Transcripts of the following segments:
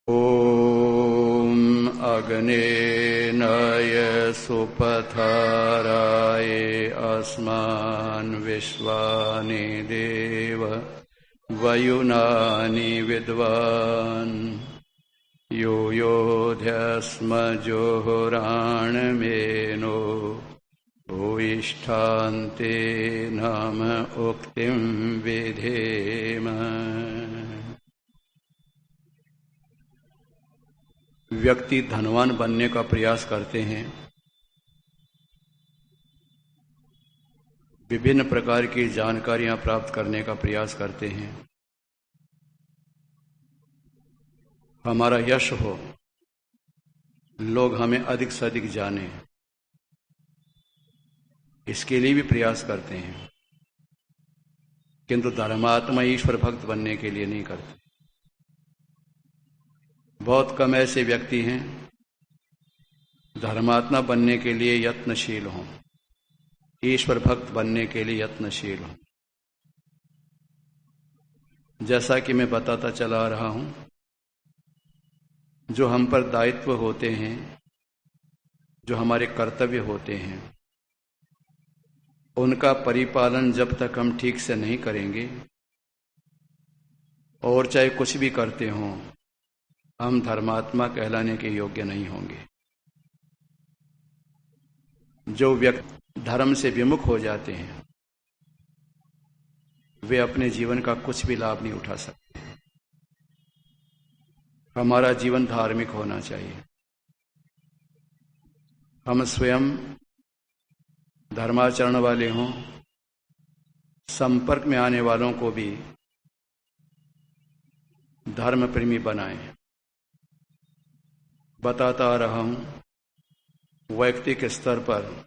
ॐ अग्नेनाय सुपथाराय अस्मान् विश्वानि देव वयुनानि विद्वान् यो योऽध्यस्मजोहुराणमेनो भूयिष्ठान्ते नाम उक्तिं विधेम। व्यक्ति धनवान बनने का प्रयास करते हैं, विभिन्न प्रकार की जानकारियां प्राप्त करने का प्रयास करते हैं, हमारा यश हो, लोग हमें अधिक से अधिक जाने, इसके लिए भी प्रयास करते हैं, किंतु धर्मात्मा ईश्वर भक्त बनने के लिए नहीं करते। बहुत कम ऐसे व्यक्ति हैं धर्मात्मा बनने के लिए यत्नशील हों, ईश्वर भक्त बनने के लिए यत्नशील हों। जैसा कि मैं बताता चला रहा हूं, जो हम पर दायित्व होते हैं, जो हमारे कर्तव्य होते हैं, उनका परिपालन जब तक हम ठीक से नहीं करेंगे, और चाहे कुछ भी करते हों, हम धर्मात्मा कहलाने के योग्य नहीं होंगे। जो व्यक्ति धर्म से विमुख हो जाते हैं, वे अपने जीवन का कुछ भी लाभ नहीं उठा सकते। हमारा जीवन धार्मिक होना चाहिए। हम स्वयं धर्माचरण वाले हों, संपर्क में आने वालों को भी धर्म प्रेमी बनाएं। बताता आ रहा हूं, वैयक्तिक स्तर पर,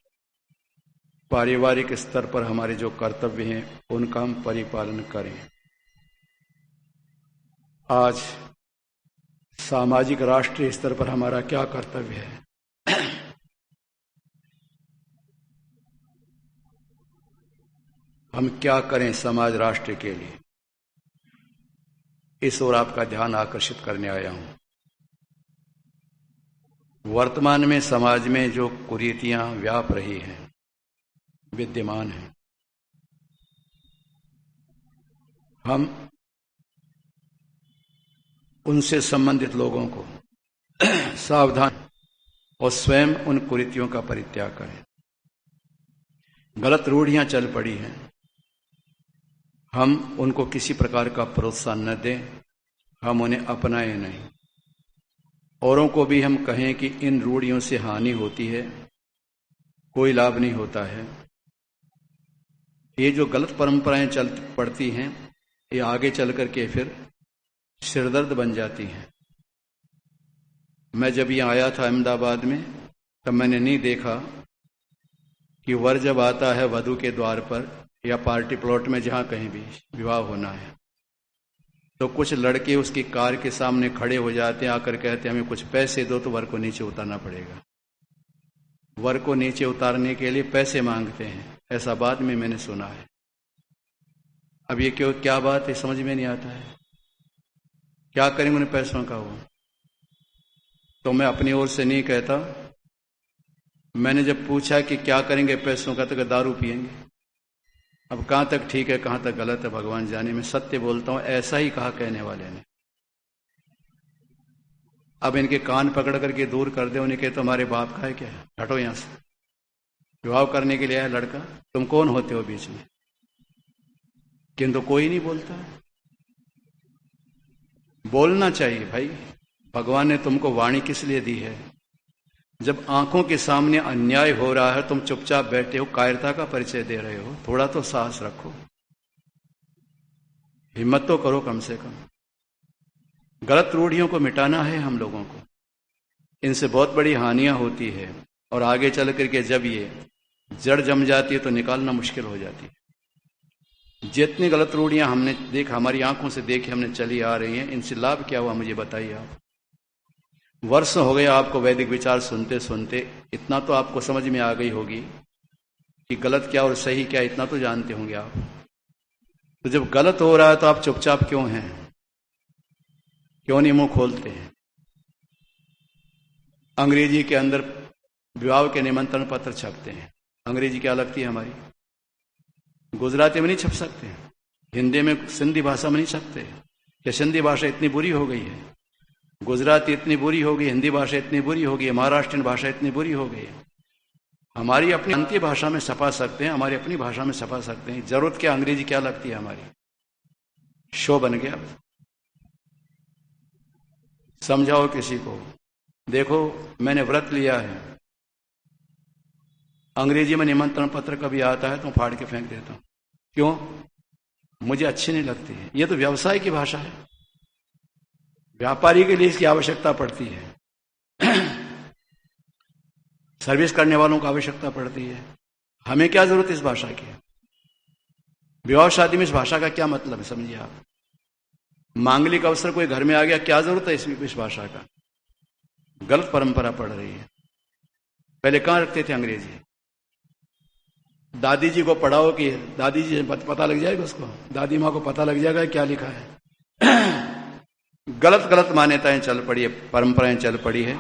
पारिवारिक स्तर पर हमारे जो कर्तव्य हैं, उनका हम परिपालन करें। आज सामाजिक राष्ट्रीय स्तर पर हमारा क्या कर्तव्य है? हम क्या करें समाज राष्ट्र के लिए, इस ओर आपका ध्यान आकर्षित करने आया हूं। वर्तमान में समाज में जो कुरीतियां व्याप रही हैं, विद्यमान हैं, हम उनसे संबंधित लोगों को सावधान और स्वयं उन कुरीतियों का परित्याग करें। गलत रूढ़ियां चल पड़ी हैं, हम उनको किसी प्रकार का प्रोत्साहन न दें, हम उन्हें अपनाएं नहीं। औरों को भी हम कहें कि इन रूढ़ियों से हानि होती है, कोई लाभ नहीं होता है। ये जो गलत परंपराएं चल पड़ती हैं, ये आगे चल करके फिर सिरदर्द बन जाती हैं। मैं जब यहाँ आया था अहमदाबाद में, तब मैंने नहीं देखा कि वर जब आता है वधू के द्वार पर या पार्टी प्लॉट में, जहां कहीं भी विवाह होना है, तो कुछ लड़के उसकी कार के सामने खड़े हो जाते हैं, आकर कहते हैं हमें कुछ पैसे दो तो वर को नीचे उतारना पड़ेगा। वर को नीचे उतारने के लिए पैसे मांगते हैं, ऐसा बाद में मैंने सुना है। अब ये क्यों, क्या बात है, समझ में नहीं आता है। क्या करेंगे उन पैसों का? वो तो मैं अपनी ओर से नहीं कहता। मैंने जब पूछा कि क्या करेंगे पैसों का, तो दारू पिएंगे। अब कहां तक ठीक है, कहां तक गलत है, भगवान जाने। मैं सत्य बोलता हूं, ऐसा ही कहा कहने वाले ने। अब इनके कान पकड़ करके दूर कर दे, उन्हें कहे तुम्हारे बाप का है क्या, हटो यहां से। विवाह करने के लिए आया लड़का, तुम कौन होते हो बीच में? किंतु कोई नहीं बोलता। बोलना चाहिए भाई। भगवान ने तुमको वाणी किस लिए दी है? जब आंखों के सामने अन्याय हो रहा है, तुम चुपचाप बैठे हो, कायरता का परिचय दे रहे हो। थोड़ा तो साहस रखो, हिम्मत तो करो कम से कम। गलत रूढ़ियों को मिटाना है हम लोगों को, इनसे बहुत बड़ी हानियां होती है, और आगे चल करके जब ये जड़ जम जाती है तो निकालना मुश्किल हो जाती है। जितनी गलत रूढ़ियां हमने देख, हमारी आंखों से देखी, हमने चली आ रही हैं, इनसे लाभ क्या हुआ मुझे बताइए आप। वर्ष हो गए आपको वैदिक विचार सुनते सुनते, इतना तो आपको समझ में आ गई होगी कि गलत क्या और सही क्या, इतना तो जानते होंगे आप। तो जब गलत हो रहा है तो आप चुपचाप क्यों हैं? क्यों नहीं मुंह खोलते हैं? अंग्रेजी के अंदर विवाह के निमंत्रण पत्र छपते हैं। अंग्रेजी क्या लगती है हमारी? गुजराती में नहीं छप सकते, हिंदी में, सिंधी भाषा में नहीं छपते। क्या सिंधी भाषा इतनी बुरी हो गई है? गुजराती इतनी बुरी हो गई, हिंदी भाषा इतनी बुरी हो गई, महाराष्ट्रीयन भाषा इतनी बुरी हो गई है। हमारी अपनी अंतिम भाषा में छपा सकते हैं, हमारी अपनी भाषा में छपा सकते हैं। जरूरत क्या अंग्रेजी क्या लगती है हमारी? शो बन गया। समझाओ किसी को। देखो मैंने व्रत लिया है, अंग्रेजी में निमंत्रण पत्र कभी आता है तो फाड़ के फेंक देता हूं। क्यों? मुझे अच्छी नहीं लगती है। ये तो व्यवसाय की भाषा है, व्यापारी के लिए इसकी आवश्यकता पड़ती है, सर्विस करने वालों को आवश्यकता पड़ती है। हमें क्या जरूरत है इस भाषा की? विवाह शादी में इस भाषा का क्या मतलब है, समझिए आप। मांगलिक अवसर कोई घर में आ गया, क्या जरूरत है इस भाषा का? गलत परंपरा पड़ रही है। पहले कहां रखते थे अंग्रेजी? दादी जी को पढ़ाओ कि दादी जी पता लग जाएगा उसको, दादी माँ को पता लग जाएगा क्या लिखा है। गलत गलत मान्यताएं चल पड़ी है, परंपराएं चल पड़ी है,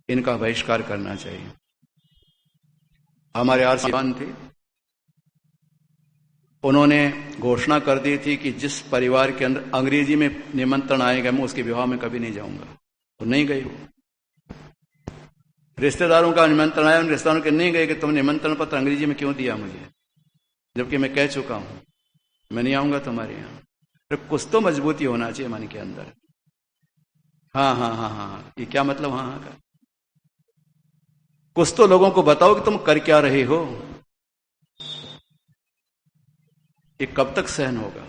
इनका बहिष्कार करना चाहिए। हमारे आरसीवान थे, उन्होंने घोषणा कर दी थी कि जिस परिवार के अंदर अंग्रेजी में निमंत्रण आएगा मैं उसके विवाह में कभी नहीं जाऊंगा। तो नहीं गए वो। रिश्तेदारों का निमंत्रण आया, उन रिश्तेदारों के नहीं गए कि तुमने निमंत्रण पत्र अंग्रेजी में क्यों दिया मुझे, जबकि मैं कह चुका हूं मैं नहीं आऊंगा तुम्हारे यहां। तो कुछ तो मजबूती होना चाहिए मन के अंदर। हाँ हाँ हाँ हाँ, ये क्या मतलब हाँ हाँ का? कुछ तो लोगों को बताओ कि तुम कर क्या रहे हो। ये कब तक सहन होगा?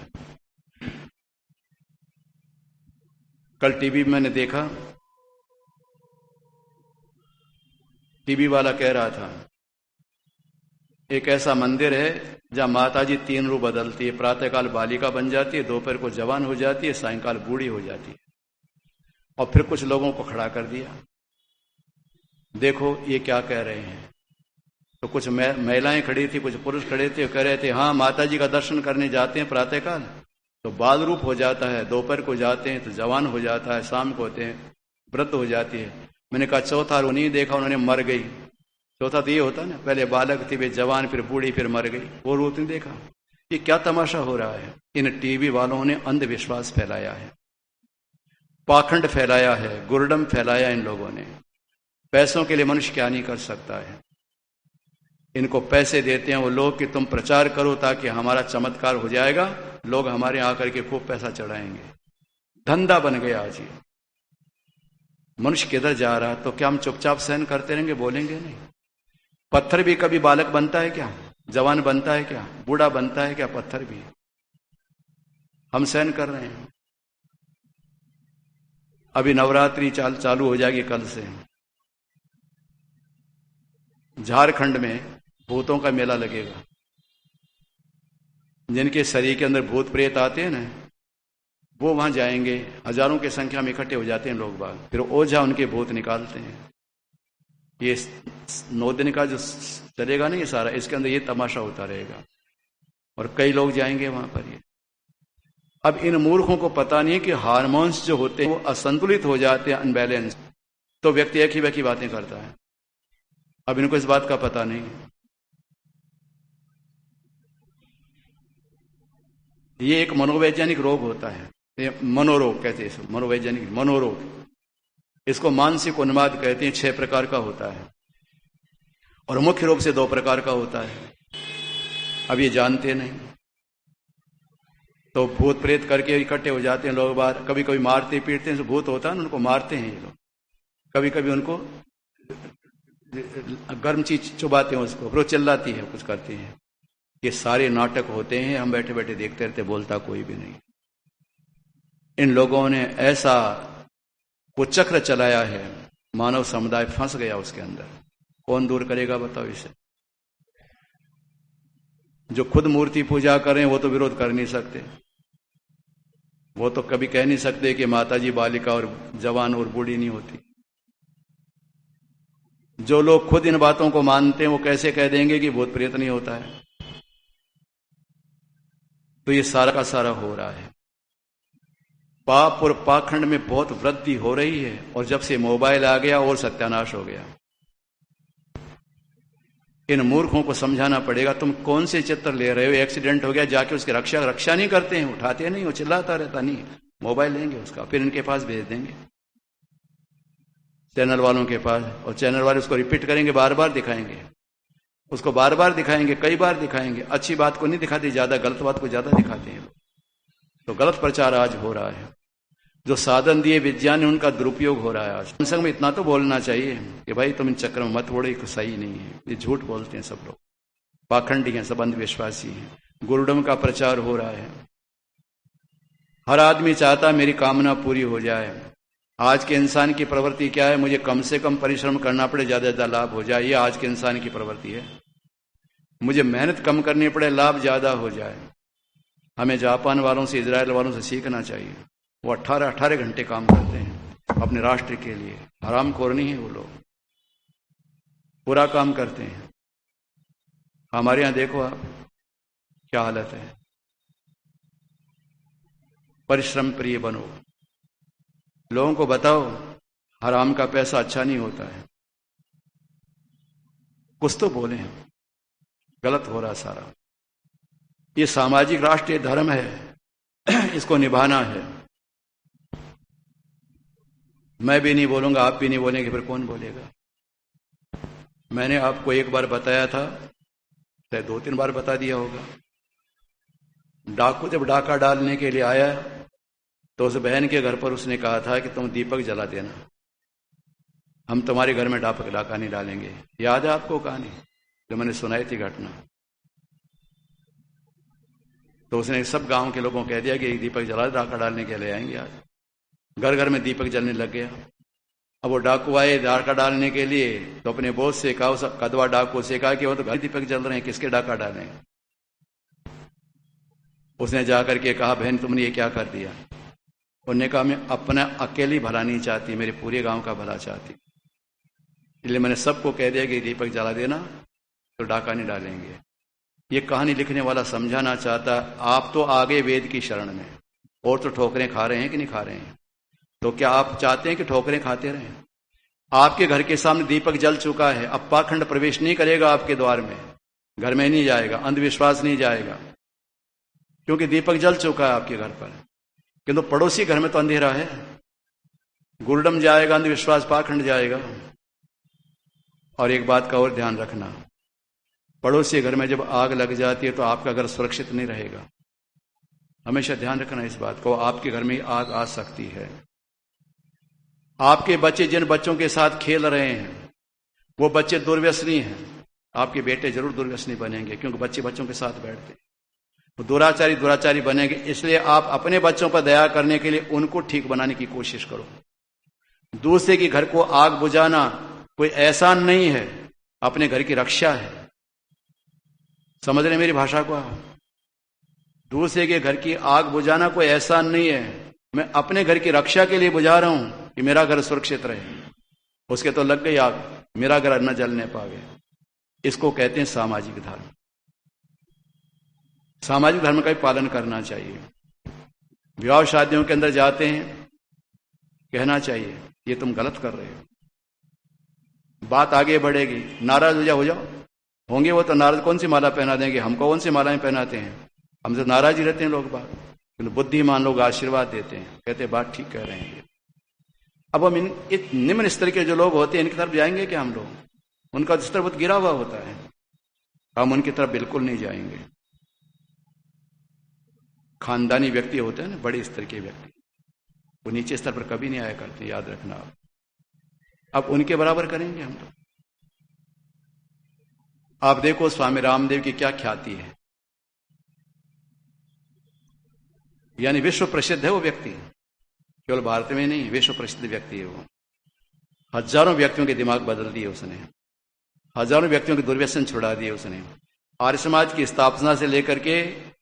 कल टीवी में मैंने देखा, टीवी वाला कह रहा था एक ऐसा मंदिर है जहां माताजी 3 रूप बदलती है। प्रातःकाल बालिका बन जाती है, दोपहर को जवान हो जाती है, सायंकाल बूढ़ी हो जाती है। और फिर कुछ लोगों को खड़ा कर दिया, देखो ये क्या कह रहे हैं। तो कुछ महिलाएं खड़ी थी, कुछ पुरुष खड़े थे, कह रहे थे हाँ माताजी का दर्शन करने जाते हैं प्रातःकाल तो बाल रूप हो जाता है, दोपहर को जाते हैं तो जवान हो जाता है, शाम को होते हैं वृद्ध हो जाती है। मैंने कहा चौथा रो नहीं देखा उन्होंने, मर गई। चौथा तो ये होता ना, पहले बालक थी, वे जवान, फिर बूढ़ी, फिर मर गई, वो रूप नहीं देखा। ये क्या तमाशा हो रहा है? इन टीवी वालों ने अंधविश्वास फैलाया है, पाखंड फैलाया है, गुरडम फैलाया इन लोगों ने। पैसों के लिए मनुष्य क्या नहीं कर सकता है। इनको पैसे देते हैं वो लोग कि तुम प्रचार करो ताकि हमारा चमत्कार हो जाएगा, लोग हमारे यहां आकर के खूब पैसा चढ़ाएंगे। धंधा बन गया आज ये। मनुष्य किधर जा रहा है? तो क्या हम चुपचाप सहन करते रहेंगे, बोलेंगे नहीं? पत्थर भी कभी बालक बनता है क्या? जवान बनता है क्या? बूढ़ा बनता है क्या? पत्थर भी। हम सहन कर रहे हैं। अभी नवरात्रि चालू हो जाएगी कल से। झारखंड में भूतों का मेला लगेगा। जिनके शरीर के अंदर भूत प्रेत आते हैं ना, वो वहां जाएंगे, हजारों की संख्या में इकट्ठे हो जाते हैं लोग बाग, फिर ओझा उनके भूत निकालते हैं। ये 9 दिन का जो चलेगा ना ये सारा, इसके अंदर ये तमाशा होता रहेगा और कई लोग जाएंगे वहां पर। ये अब इन मूर्खों को पता नहीं है कि हार्मोन्स जो होते हैं वो असंतुलित हो जाते हैं, अनबैलेंस, तो व्यक्ति एक ही वैकी बातें करता है। अब इनको इस बात का पता नहीं है। ये एक मनोवैज्ञानिक रोग होता है, ये मनोरोग कहते हैं इसको, मनोवैज्ञानिक मनोरोग। इसको मानसिक उन्माद कहते हैं। 6 प्रकार का होता है और मुख्य रूप से 2 प्रकार का होता है। अब ये जानते नहीं तो भूत प्रेत करके इकट्ठे हो जाते हैं लोग बाहर। कभी कभी मारते पीटते हैं, जो भूत होता है ना उनको मारते हैं ये लोग। कभी कभी उनको गर्म चीज चुबाते हैं उसको, फिर वो चिल्लाती है, कुछ करती है। ये सारे नाटक होते हैं, हम बैठे बैठे देखते रहते, बोलता कोई भी नहीं। इन लोगों ने ऐसा कुचक्र चलाया है, मानव समुदाय फंस गया उसके अंदर। कौन दूर करेगा बताओ इसे? जो खुद मूर्ति पूजा करें वो तो विरोध कर नहीं सकते, वो तो कभी कह नहीं सकते कि माताजी बालिका और जवान और बूढ़ी नहीं होती। जो लोग खुद इन बातों को मानते हैं वो कैसे कह देंगे कि भूत प्रेत नहीं होता है? तो ये सारा का सारा हो रहा है। पाप और पाखंड में बहुत वृद्धि हो रही है, और जब से मोबाइल आ गया और सत्यानाश हो गया। इन मूर्खों को समझाना पड़ेगा, तुम कौन से चित्र ले रहे हो, एक्सीडेंट हो गया जाके उसकी रक्षा नहीं करते हैं, उठाते नहीं, वो चिल्लाता रहता नहीं, मोबाइल लेंगे उसका, फिर इनके पास भेज देंगे चैनल वालों के पास, और चैनल वाले उसको रिपीट करेंगे, बार बार दिखाएंगे उसको, बार बार दिखाएंगे, कई बार दिखाएंगे। अच्छी बात को नहीं दिखाते, ज्यादा गलत बात को ज्यादा दिखाते हैं। तो गलत प्रचार आज हो रहा है, जो साधन दिए विज्ञान ने उनका दुरुपयोग हो रहा है। आज संग में इतना तो बोलना चाहिए कि भाई तुम इन चक्र में मत पड़ो, ये सही नहीं है, ये झूठ बोलते हैं सब लोग, पाखंडी हैं, सब अंधविश्वासी हैं। गुरुडम का प्रचार हो रहा है, हर आदमी चाहता है मेरी कामना पूरी हो जाए। आज के इंसान की प्रवृत्ति क्या है, मुझे कम से कम परिश्रम करना पड़े, ज्यादा ज्यादा लाभ हो जाए, ये आज के इंसान की प्रवृत्ति है। मुझे मेहनत कम करनी पड़े, लाभ ज्यादा हो जाए। हमें जापान वालों से, इजराइल वालों से सीखना चाहिए। वो 18 घंटे काम करते हैं अपने राष्ट्र के लिए, हरामखोर नहीं है वो लोग, पूरा काम करते हैं। हमारे यहां देखो आप क्या हालत है। परिश्रम प्रिय बनो, लोगों को बताओ हराम का पैसा अच्छा नहीं होता है, कुछ तो बोले हम, गलत हो रहा सारा। ये सामाजिक राष्ट्रीय धर्म है, इसको निभाना है। मैं भी नहीं बोलूंगा, आप भी नहीं बोलेंगे, फिर कौन बोलेगा। मैंने आपको एक बार बताया था, शायद 2-3 बार बता दिया होगा। डाकू जब डाका डालने के लिए आया तो उस बहन के घर पर उसने कहा था कि तुम दीपक जला देना, हम तुम्हारे घर में डाका नहीं डालेंगे। याद है आपको कहानी जो मैंने सुनाई थी, घटना? तो उसने सब गांव के लोगों को कह दिया कि दीपक जला, डाका डालने के लिए आएंगे। आज घर घर में दीपक जलने लग गया। अब वो डाकू आए डाका डालने के लिए, तो अपने बोझ से कहा, उस कदवा डाकू से कहा कि वो तो घर दीपक जल रहे हैं, किसके डाका डालें। उसने जाकर के कहा, बहन तुमने ये क्या कर दिया? उन्होंने कहा, मैं अपना अकेली भला नहीं चाहती, मेरे पूरे गांव का भला चाहती, इसलिए मैंने सबको कह दिया कि दीपक जला देना, तो डाका नहीं डालेंगे। ये कहानी लिखने वाला समझाना चाहता, आप तो आगे वेद की शरण में, और तो ठोकरें खा रहे हैं कि नहीं खा रहे हैं? तो क्या आप चाहते हैं कि ठोकरें खाते रहें? आपके घर के सामने दीपक जल चुका है, अब पाखंड प्रवेश नहीं करेगा आपके द्वार में, घर में नहीं जाएगा, अंधविश्वास नहीं जाएगा, क्योंकि दीपक जल चुका है आपके घर पर। किंतु पड़ोसी घर में तो अंधेरा है, गुरुडम जाएगा, अंधविश्वास पाखंड जाएगा। और एक बात का और ध्यान रखना, पड़ोसी घर में जब आग लग जाती है तो आपका घर सुरक्षित नहीं रहेगा। हमेशा ध्यान रखना इस बात को, आपके घर में आग आ सकती है। आपके बच्चे जिन बच्चों के साथ खेल रहे हैं वो बच्चे दुर्व्यसनी हैं, आपके बेटे जरूर दुर्व्यसनी बनेंगे, क्योंकि बच्चे बच्चों के साथ बैठते हैं, वो दुराचारी बनेंगे। इसलिए आप अपने बच्चों पर दया करने के लिए उनको ठीक बनाने की कोशिश करो। दूसरे के घर को आग बुझाना कोई एहसान नहीं है, अपने घर की रक्षा है। समझ रहे मेरी भाषा को? दूसरे के घर की आग बुझाना कोई एहसान नहीं है, मैं अपने घर की रक्षा के लिए बुझा रहा हूं कि मेरा घर सुरक्षित रहे। उसके तो लग गई आग, मेरा घर न जलने पावे। इसको कहते हैं सामाजिक धर्म। सामाजिक धर्म का भी पालन करना चाहिए। विवाह शादियों के अंदर जाते हैं, कहना चाहिए ये तुम गलत कर रहे हो, बात आगे बढ़ेगी। नाराज हो जाओ, होंगे वो तो नाराज, कौन सी माला पहना देंगे, हमको कौन सी मालाएं पहनाते हैं, हमसे नाराज ही रहते हैं लोग। बात बुद्धिमान लोग आशीर्वाद देते हैं, कहते बात ठीक कह रहे हैं। अब हम निम्न स्तर के जो लोग होते हैं इनकी तरफ जाएंगे क्या? हम लोग, उनका स्तर बहुत गिरा हुआ होता है, हम उनकी तरफ बिल्कुल नहीं जाएंगे। खानदानी व्यक्ति होते हैं ना, बड़े स्तर के व्यक्ति, वो नीचे स्तर पर कभी नहीं आया करते, याद रखना आप। अब उनके बराबर करेंगे हम लोग। आप देखो स्वामी रामदेव की क्या ख्याति है, यानी विश्व प्रसिद्ध है वो व्यक्ति, केवल भारत में नहीं, विश्व प्रसिद्ध व्यक्ति है वो। हजारों व्यक्तियों के दिमाग बदल दिए उसने, हजारों व्यक्तियों के दुर्व्यसन छुड़ा दिए उसने। आर्य समाज की स्थापना से लेकर के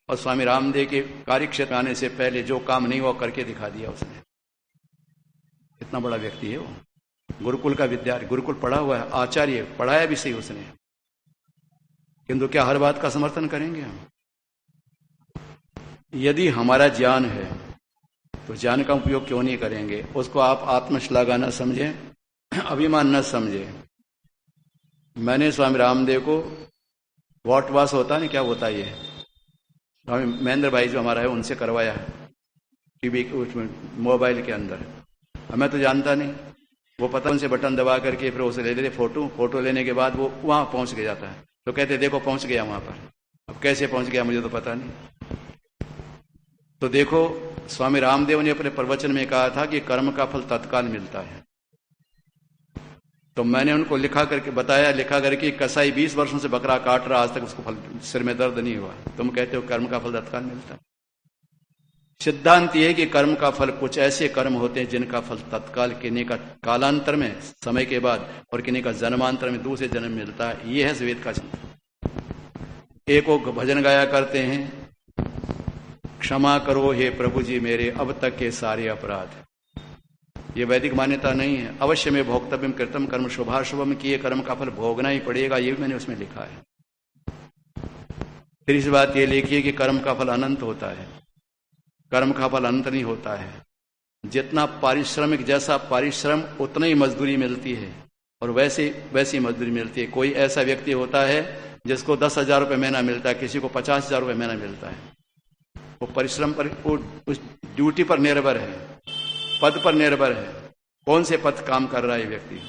और स्वामी रामदेव के कार्य क्षेत्र आने से पहले जो काम नहीं हुआ करके दिखा दिया उसने। इतना बड़ा व्यक्ति है वो, गुरुकुल का विद्यार्थी, गुरुकुल पढ़ा हुआ है, आचार्य, पढ़ाया भी सही उसने। किंतु क्या हर बात का समर्थन करेंगे हम? यदि हमारा ज्ञान है तो ज्ञान का उपयोग क्यों नहीं करेंगे? उसको आप आत्मश्लाघा न समझें, अभिमान न समझें। मैंने स्वामी रामदेव को वॉट वाश होता नहीं, क्या होता है ये, स्वामी महेंद्र भाई जो हमारा है उनसे करवाया टीवी मोबाइल के अंदर। हमें तो जानता नहीं, वो पता उनसे बटन दबा करके फिर उसे ले लेते फोटो लेने के बाद वो वहां पहुंच के जाता है, तो कहते देखो पहुंच गया वहां पर। अब कैसे पहुंच गया मुझे तो पता नहीं। तो देखो स्वामी रामदेव ने अपने प्रवचन में कहा था कि कर्म का फल तत्काल मिलता है। तो मैंने उनको लिखा करके कसाई 20 वर्षों से बकरा काट रहा, आज तक उसको फल सिर में दर्द नहीं हुआ। तुम कहते हो कर्म का फल तत्काल मिलता है। सिद्धांत यह है कि कर्म का फल, कुछ ऐसे कर्म होते हैं जिनका फल तत्काल, किन्हीं का कालांतर में समय के बाद और किन्हीं का जन्मांतर में दूसरे जन्म मिलता है। यह है वेद का चिंतन। एक वो भजन गाया करते हैं, क्षमा करो हे प्रभु जी मेरे अब तक के सारे अपराध। ये वैदिक मान्यता नहीं है। अवश्य में भोक्तव्यम कृतम कर्म शुभाशुभम, किए कर्म का फल भोगना ही पड़ेगा, ये भी मैंने उसमें लिखा है। फिर इस बात ये लिखिए कि कर्म का फल अनंत होता है। कर्म का फल अनंत नहीं होता है। जितना पारिश्रमिक, जैसा परिश्रम उतना ही मजदूरी मिलती है, और वैसी मजदूरी मिलती है। कोई ऐसा व्यक्ति होता है जिसको 10,000 रुपये महीना मिलता है, किसी को 50,000 रुपये महीना मिलता है। वो परिश्रम पर, वो उस ड्यूटी पर निर्भर है, पद पर निर्भर है, कौन से पद काम कर रहा है व्यक्ति।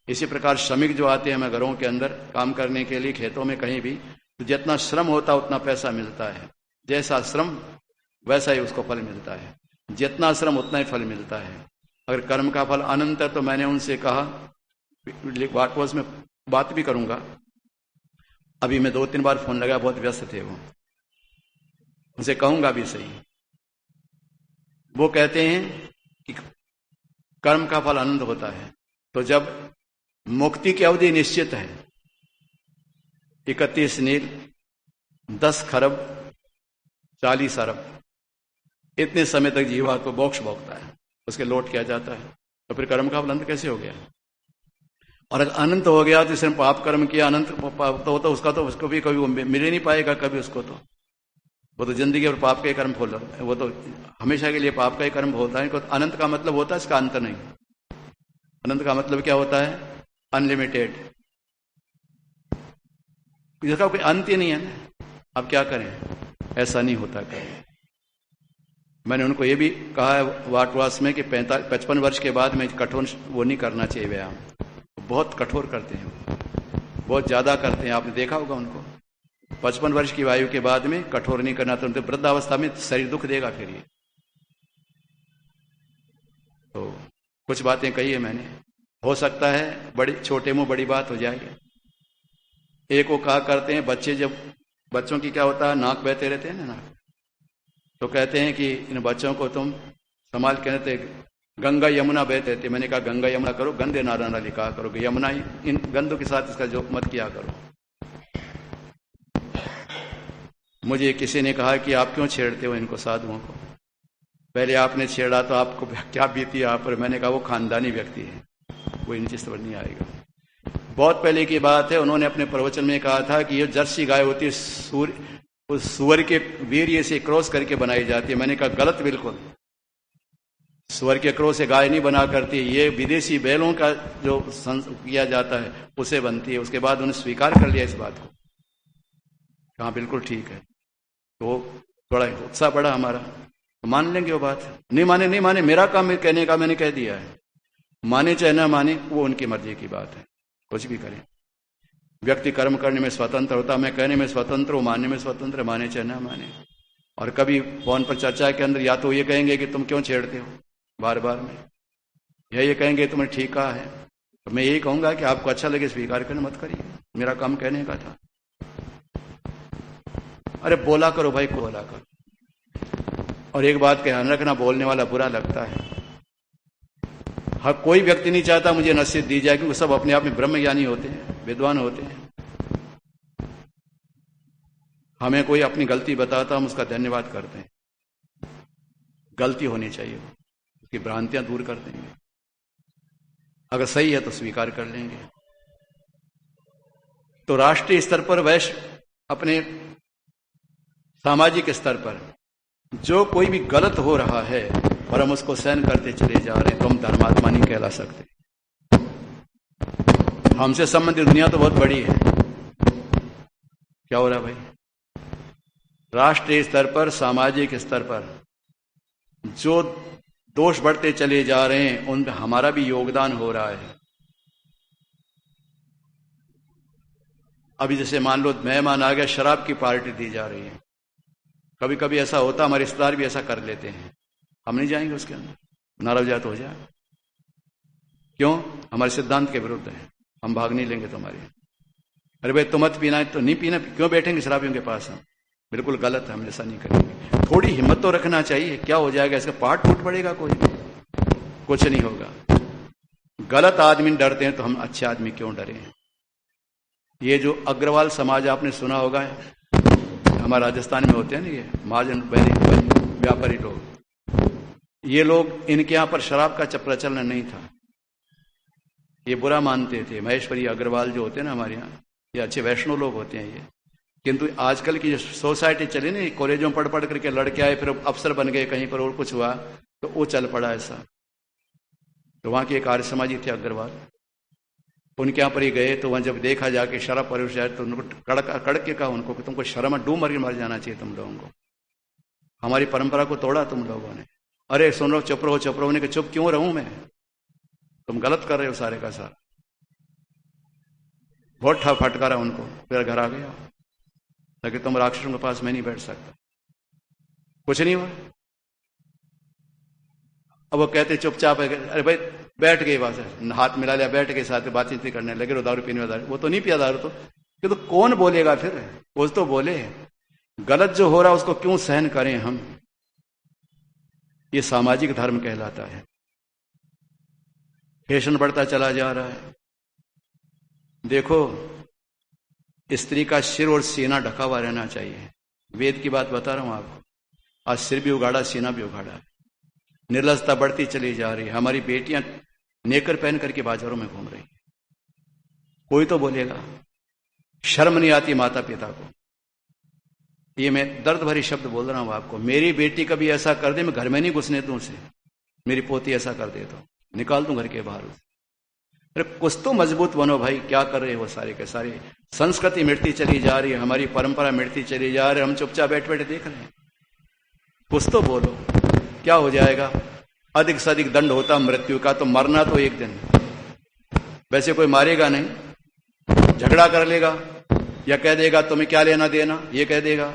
इसी प्रकार श्रमिक जो आते हैं हमें घरों के अंदर काम करने के लिए, खेतों में कहीं भी, तो जितना श्रम होता है उतना पैसा मिलता है। जैसा श्रम वैसा ही उसको फल मिलता है। जितना श्रम उतना ही फल मिलता है। अगर कर्म का फल अनंत है तो मैंने उनसे कहा, वाटवॉस में बात भी करूंगा, अभी मैं 2-3 बार फोन लगाया, बहुत व्यस्त थे वो, उनसे कहूंगा भी सही। वो कहते हैं कि कर्म का फल अनंत होता है। तो जब मुक्ति की अवधि निश्चित है 31 नील, 10 खरब, 40 अरब, इतने समय तक जीवा को मोक्ष भोगता है, उसके लौट किया जाता है। तो फिर कर्म का फल अनंत कैसे हो गया? और अगर अनंत हो गया तो इसने पाप कर्म किया, अनंत पाप तो होता, उसका तो उसको भी कभी मिल ही नहीं पाएगा कभी उसको। तो वो तो जिंदगी और पाप का ही कर्म फल, वो तो हमेशा के लिए पाप का ही कर्म होता है। अनंत का मतलब होता है इसका अंत नहीं। अनंत का मतलब क्या होता है? अनलिमिटेड, जिसका कोई अंत ही नहीं है ना। अब क्या करें, ऐसा नहीं होता करें। मैंने उनको ये भी कहा है वाटवास में कि 55 वर्ष के बाद में कठोर वो नहीं करना चाहिए व्यायाम। बहुत कठोर करते हैं, बहुत ज्यादा करते हैं, आपने देखा होगा उनको। 55 वर्ष की आयु के बाद में कठोर नहीं करना, तो वृद्धावस्था में शरीर दुख देगा फिर ये। तो कुछ बातें कही है मैंने, हो सकता है बड़ी छोटे मुंह बड़ी बात हो जाएगी। एक वो कहा करते हैं, बच्चों की क्या होता है, नाक बहते रहते हैं ना, तो कहते हैं कि इन बच्चों को तुम संभाल के रहते, गंगा यमुना बहते रहती। मैंने कहा गंगा यमुना करो, गंदे नारा लिखा करो, यमुना इन गंदों के साथ इसका जोक मत किया करो। मुझे किसी ने कहा कि आप क्यों छेड़ते हो इनको, साधुओं को? पहले आपने छेड़ा तो आपको क्या बीती आप पर? मैंने कहा वो खानदानी व्यक्ति है, वो इन चीज पर नहीं आएगा। बहुत पहले की बात है, उन्होंने अपने प्रवचन में कहा था कि ये जर्सी गाय होती है, उस सुअर के वीर्य से क्रॉस करके बनाई जाती है। मैंने कहा गलत, बिल्कुल। सुअर के क्रॉस से गाय नहीं बना करती, ये विदेशी बैलों का जो किया जाता है उसे बनती है। उसके बाद उन्हें स्वीकार कर लिया इस बात को, कहा बिल्कुल ठीक है। तो थोड़ा उत्साह बढ़ा हमारा, तो मान लेंगे वो बात। नहीं माने, मेरा काम कहने का मैंने कह दिया है। माने चाहे ना माने, वो उनकी मर्जी की बात है, कुछ भी करें। व्यक्ति कर्म करने में स्वतंत्र होता, मैं कहने में स्वतंत्र हूं, मानने में स्वतंत्र, माने चाहे ना माने। और कभी फोन पर चर्चा के अंदर या तो ये कहेंगे कि तुम क्यों छेड़ते हो बार बार में, या ये कहेंगे तुमने ठीक कहा है। तो मैं यही कहूंगा कि आपको अच्छा लगे स्वीकार करना, मत करिए, मेरा काम कहने का था। अरे बोला करो भाई, को बोला करो। और एक बात का ध्यान रखना, बोलने वाला बुरा लगता है। हर कोई व्यक्ति नहीं चाहता मुझे नसीहत दी जाए, क्योंकि सब अपने आप में ब्रह्मज्ञानी होते हैं, विद्वान होते हैं। हमें कोई अपनी गलती बताता, हम उसका धन्यवाद करते हैं। गलती होनी चाहिए, उसकी भ्रांतियां दूर कर देंगे। अगर सही है तो स्वीकार कर लेंगे। तो राष्ट्रीय स्तर पर, वैश्व अपने सामाजिक स्तर पर जो कोई भी गलत हो रहा है और हम उसको सहन करते चले जा रहे हैं, तो हम धर्मात्मा नहीं कहला सकते। हमसे संबंधित दुनिया तो बहुत बड़ी है। क्या हो रहा है भाई? राष्ट्रीय स्तर पर, सामाजिक स्तर पर जो दोष बढ़ते चले जा रहे हैं, उनमें हमारा भी योगदान हो रहा है। अभी जैसे मान लो मेहमान आ गया, शराब की पार्टी दी जा रही है। कभी कभी ऐसा होता, हमारे रिश्तेदार भी ऐसा कर लेते हैं, हम नहीं जाएंगे उसके अंदर, नाराज हो जाए। क्यों? हमारे सिद्धांत के विरुद्ध है, हम भाग नहीं लेंगे तुम्हारे। अरे भाई तुम मत पीना है तो नहीं पीना, क्यों बैठेंगे शराबियों के पास हम? बिल्कुल गलत है, हम ऐसा नहीं करेंगे। थोड़ी हिम्मत तो रखना चाहिए। क्या हो जाएगा? इसका पार्ट टूट पड़ेगा? कोई कुछ नहीं होगा। गलत आदमी डरते हैं तो हम अच्छे आदमी क्यों डरे? ये जो अग्रवाल समाज आपने सुना होगा, हमारे राजस्थान में होते हैं ना, ये महाजन व्यापारी लोग, ये लोग, इनके यहां पर शराब का प्रचलन नहीं था, ये बुरा मानते थे। महेश्वरी अग्रवाल जो होते हैं ना हमारे यहाँ, ये अच्छे वैष्णव लोग होते हैं ये। किंतु आजकल की जो सोसाइटी चली ना, कॉलेजों में पढ़ करके लड़के आए, फिर अफसर बन गए, कहीं पर और कुछ हुआ तो वो चल पड़ा ऐसा। तो वहां के एक आर्य समाजी थे अग्रवाल, उनके यहाँ पर ही गए, तो वहां जब देखा जाके शराब परोस जाए तो उनको कड़क के कहा उनको कि तुमको शर्म डूब मर जाना चाहिए तुम लोगों को, हमारी परंपरा को तोड़ा तुम लोगों ने। अरे सुन लो, चुप रहो चुप रहो। ने चुप क्यों रहूं मैं? तुम गलत कर रहे हो सारे का सारा। बहुत फटकारा उनको, फिर घर आ गया, लेकिन तुम राक्षसों के पास मैं नहीं बैठ सकता। कुछ नहीं हुआ। अब वो कहते चुपचाप है, अरे भाई बैठ गए, वहां से हाथ मिला लिया, बैठ गए, साथ बातचीत करने लगे, दारू पीने वाला, वो तो नहीं पिया दारू, तो कौन बोलेगा फिर? वो तो बोले। गलत जो हो रहा है उसको क्यों सहन करें हम? ये सामाजिक धर्म कहलाता है। फैशन बढ़ता चला जा रहा है। देखो, स्त्री का सिर और सीना ढका हुआ रहना चाहिए। वेद की बात बता रहा हूं आपको। आज सिर भी उगाड़ा, सीना भी उगाड़ा है। निर्लजता बढ़ती चली जा रही है। हमारी बेटियां नेकर पहन करके बाजारों में घूम रही हैं। कोई तो बोलेगा, शर्म नहीं आती माता पिता को? ये मैं दर्द भरी शब्द बोल रहा हूं आपको। मेरी बेटी कभी ऐसा कर दे, मैं घर में नहीं घुसने दूं उसे। मेरी पोती ऐसा कर दे तो निकाल दूं घर के बाहर उसे। अरे कुछ तो मजबूत बनो भाई। क्या कर रहे हो? सारे के सारे संस्कृति मिटती चली जा रही है, हमारी परंपरा मिटती चली जा रही है। हम चुपचाप बैठ बैठे देख रहे हैं। कुछ तो बोलो। क्या हो जाएगा? अधिक से अधिक दंड होता मृत्यु का, तो मरना तो एक दिन। वैसे कोई मारेगा नहीं, झगड़ा कर लेगा या कह देगा तुम्हें क्या लेना देना, ये कह देगा।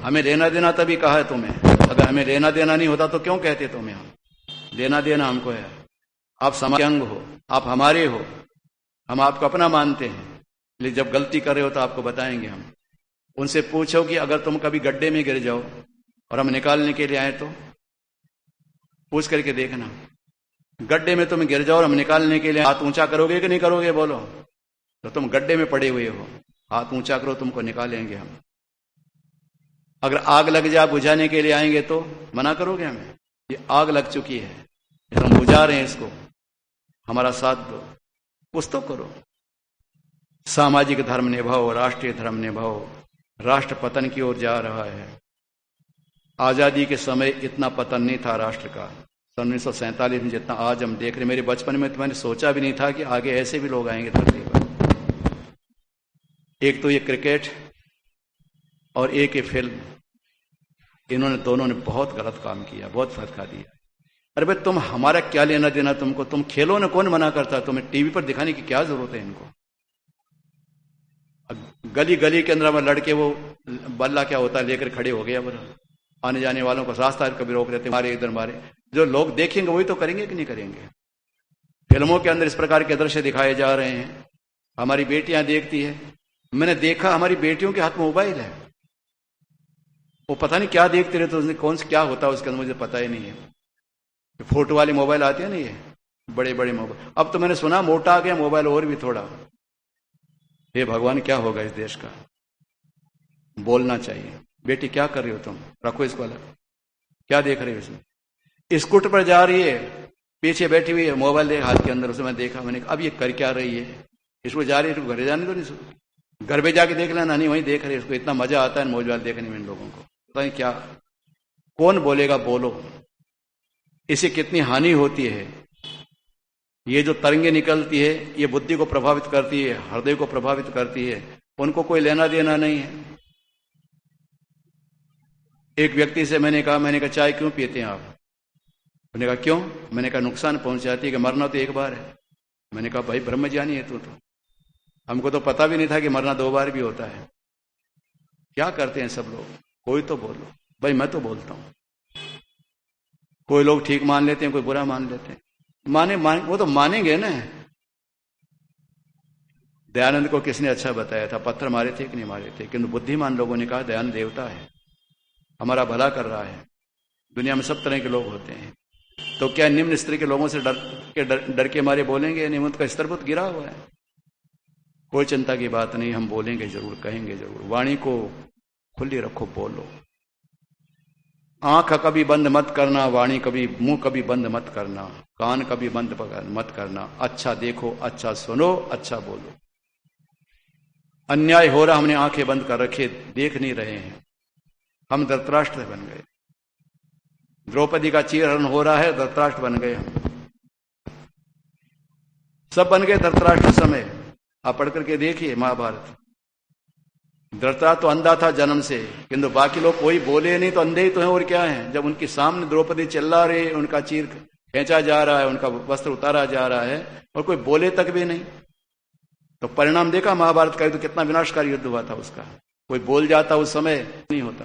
हमें लेना देना तभी कहा है तुम्हें। अगर हमें लेना देना नहीं होता तो क्यों कहते तुम्हें? हम लेना देना हमको है। आप समाज के अंग हो, आप हमारे हो, हम आपको अपना मानते हैं। लेकिन जब गलती कर रहे हो तो आपको बताएंगे हम। उनसे पूछो कि अगर तुम कभी गड्ढे में गिर जाओ और हम निकालने के लिए आए तो? पूछ करके देखना। गड्ढे में तुम गिर जाओ और हम निकालने के लिए, हाथ ऊंचा करोगे कि नहीं करोगे? बोलो। तो तुम गड्ढे में पड़े हुए हो, हाथ ऊंचा करो, तुमको निकालेंगे हम। अगर आग लग जाए, बुझाने के लिए आएंगे तो मना करोगे हमें? ये आग लग चुकी है, हम बुझा रहे हैं इसको, हमारा साथ दो। कुछ तो करो। सामाजिक धर्म निभाओ, राष्ट्रीय धर्म निभाओ। राष्ट्र पतन की ओर जा रहा है। आजादी के समय इतना पतन नहीं था राष्ट्र का, 1947 में जितना आज हम देख रहे। मेरे बचपन में तो मैंने सोचा भी नहीं था कि आगे ऐसे भी लोग आएंगे धरती पर। एक तो ये क्रिकेट और एक ये फिल्म, इन्होंने दोनों ने बहुत गलत काम किया, बहुत फटका दिया। अरे भाई तुम, हमारा क्या लेना देना तुमको? तुम खेलो ना, कौन मना करता? तुम्हें टीवी पर दिखाने की क्या जरूरत है इनको? गली गली के अंदर लड़के वो बल्ला क्या होता है लेकर खड़े हो गए। अब आने जाने वालों को रास्ता कभी रोक देते, मारे इधर मारे। जो लोग देखेंगे वही तो करेंगे कि नहीं करेंगे? फिल्मों के अंदर इस प्रकार के दृश्य दिखाए जा रहे हैं। हमारी बेटियां देखती है। मैंने देखा हमारी बेटियों के हाथ में मोबाइल है, वो पता नहीं क्या देखते रहते, उसने कौन से क्या होता है उसके अंदर मुझे पता ही नहीं है। फोटो वाली मोबाइल आती है ना, ये बड़े बड़े मोबाइल। अब तो मैंने सुना मोटा आ गया मोबाइल और भी थोड़ा। हे भगवान, क्या होगा इस देश का? बोलना चाहिए। बेटी क्या कर रही हो तुम? रखो इसको अलग। क्या देख रही हो इसमें? स्कूटर पर जा रही है, पीछे बैठी हुई है, मोबाइल देख हाथ के अंदर। उसे मैं देखा, मैंने अब ये कर क्या रही है? इसको जा रही है तो घर जाने दो, नहीं घर पे जाके देख लेना। नहीं, वहीं देख रही है। उसको इतना मजा आता है मोबाइल देखने में इन लोगों को, पता नहीं क्या। कौन बोलेगा? बोलो। इससे कितनी हानि होती है। ये जो तरंगे निकलती है ये बुद्धि को प्रभावित करती है, हृदय को प्रभावित करती है, उनको कोई लेना देना नहीं है। एक व्यक्ति से मैंने कहा चाय क्यों पीते हैं आप? मैंने कहा क्यों? मैंने कहा नुकसान पहुंचाती है, कि मरना तो एक बार है। मैंने कहा भाई ब्रह्मज्ञानी है तू तो, हमको तो पता भी नहीं था कि मरना 2 बार भी होता है। क्या करते हैं सब लोग? कोई तो बोलो भाई, मैं तो बोलता हूं। कोई लोग ठीक मान लेते हैं, कोई बुरा मान लेते हैं। माने वो तो मानेंगे ना। दयानंद को किसने अच्छा बताया था? पत्थर मारे थे कि नहीं मारे थे? किंतु बुद्धिमान लोगों ने कहा दयानंद देवता है, हमारा भला कर रहा है। दुनिया में सब तरह के लोग होते हैं, तो क्या निम्न स्तर के लोगों से डर के मारे बोलेंगे? नहीं, उनका स्तर बहुत गिरा हुआ है। कोई चिंता की बात नहीं, हम बोलेंगे जरूर, कहेंगे जरूर। वाणी को खुली रखो, बोलो। आंख कभी बंद मत करना, वाणी कभी, मुंह कभी बंद मत करना, कान कभी बंद मत करना। अच्छा देखो, अच्छा सुनो, अच्छा बोलो। अन्याय हो रहा, हमने आंखें बंद कर रखे, देख नहीं रहे हैं। हम धृतराष्ट्र बन गए। द्रौपदी का चीरहरण हो रहा है, धृतराष्ट्र बन गए हम। सब बन गए धृतराष्ट्र समय। आप पढ़ करके देखिए महाभारत। धृतराष्ट्र तो अंधा था जन्म से, किंतु बाकी लोग कोई बोले नहीं तो अंधे ही तो हैं, और क्या है। जब उनके सामने द्रौपदी चिल्ला रही, उनका चीर खींचा जा रहा है, उनका वस्त्र उतारा जा रहा है, और कोई बोले तक भी नहीं, तो परिणाम देखा महाभारत का। तो कितना विनाशकारी युद्ध हुआ था उसका। कोई बोल जाता उस समय, नहीं होता।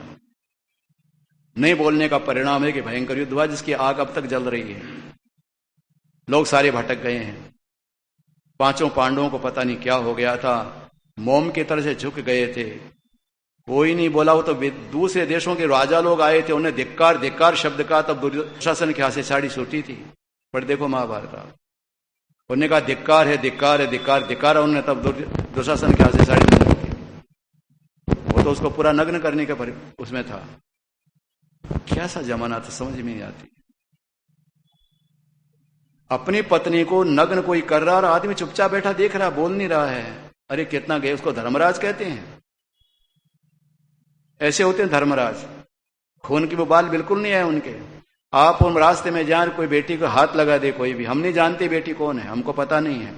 नहीं बोलने का परिणाम है कि भयंकर युद्ध हुआ, जिसकी आग अब तक जल रही है। लोग सारे भटक गए हैं। 5 पांडवों को पता नहीं क्या हो गया था, मोम की तरह से झुक गए थे। कोई नहीं बोला। वो तो दूसरे देशों के राजा लोग आए थे, उन्हें धिक्कार धिक्कार शब्द का, तब दुशासन के हाथ से साड़ी छूटी थी। पर देखो महाभारत, उन्होंने कहा धिक्कार है, धिक्कार है, धिक्कार धिक्कार, उन्होंने तब दुशासन के हाथ से साड़ी नहीं छूटी। वो तो उसको पूरा नग्न करने का उसमें था। कैसा जमाना था, समझ में नहीं आती। अपनी पत्नी को नग्न कोई कर रहा और आदमी चुपचाप बैठा देख रहा, बोल नहीं रहा है। अरे कितना गए, उसको धर्मराज कहते हैं। ऐसे होते हैं धर्मराज। खून की वो बाल बिल्कुल नहीं है उनके। आप हम रास्ते में जाए, कोई बेटी को हाथ लगा दे, कोई भी, हम नहीं जानते बेटी कौन है, हमको पता नहीं है,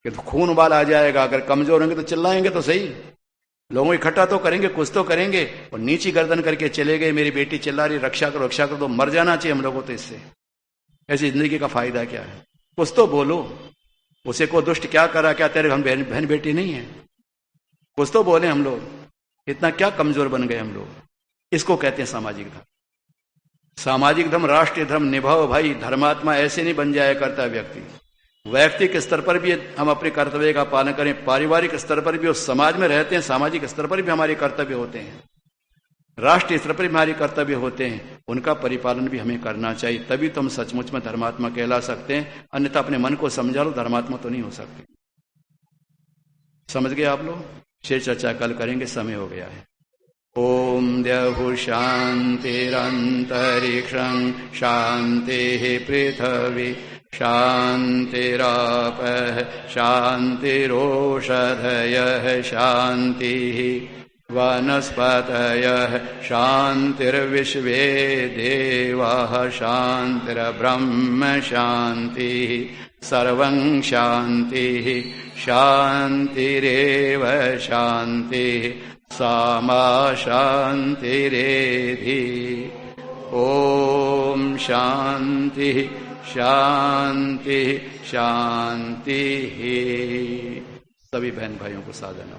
कि तो खून उबाल आ जाएगा। अगर कमजोर होंगे तो चिल्लाएंगे तो सही, लोगों इकट्ठा तो करेंगे, कुछ तो करेंगे। और नीची गर्दन करके चले गए, मेरी बेटी चिल्ला रही, रक्षा करो रक्षा करो, तो मर जाना चाहिए हम लोगों। तो इससे ऐसी जिंदगी का फायदा क्या है? कुछ तो बोलो। उसे को दुष्ट क्या करा, क्या तेरे हम बहन बेटी नहीं है? कुछ तो बोले हम लोग। इतना क्या कमजोर बन गए हम लोग। इसको कहते हैं सामाजिक धर्म। सामाजिक धर्म, राष्ट्रीय धर्म निभाओ भाई। धर्मात्मा ऐसे नहीं बन जाया करता व्यक्ति। वैयक्तिक स्तर पर भी हम अपने कर्तव्य का पालन करें, पारिवारिक स्तर पर भी, और समाज में रहते हैं, सामाजिक स्तर पर भी हमारे कर्तव्य होते हैं, राष्ट्रीय स्तर पर भी हमारे कर्तव्य होते हैं। उनका परिपालन भी हमें करना चाहिए, तभी तो हम सचमुच में धर्मात्मा कहला सकते हैं। अन्यथा अपने मन को समझा लो, धर्मात्मा तो नहीं हो सकते। समझ गए आप लोग? शेष चर्चा कल करेंगे, समय हो गया है। ओम द्यहुः शान्तिरन्तरिक्षं शान्तिः पृथिवी शान्तिरापः शान्तिरोषधयः शान्तिः वनस्पतयः शान्तिर्विश्वे देवाः शान्तिर्ब्रह्म शान्तिः सर्वं शान्तिः शान्तिरेव शान्तिः सामा शान्तिरेधि। ओम शान्तिः शान्तिः शान्तिः। सभी बहन भाइयों को साधना।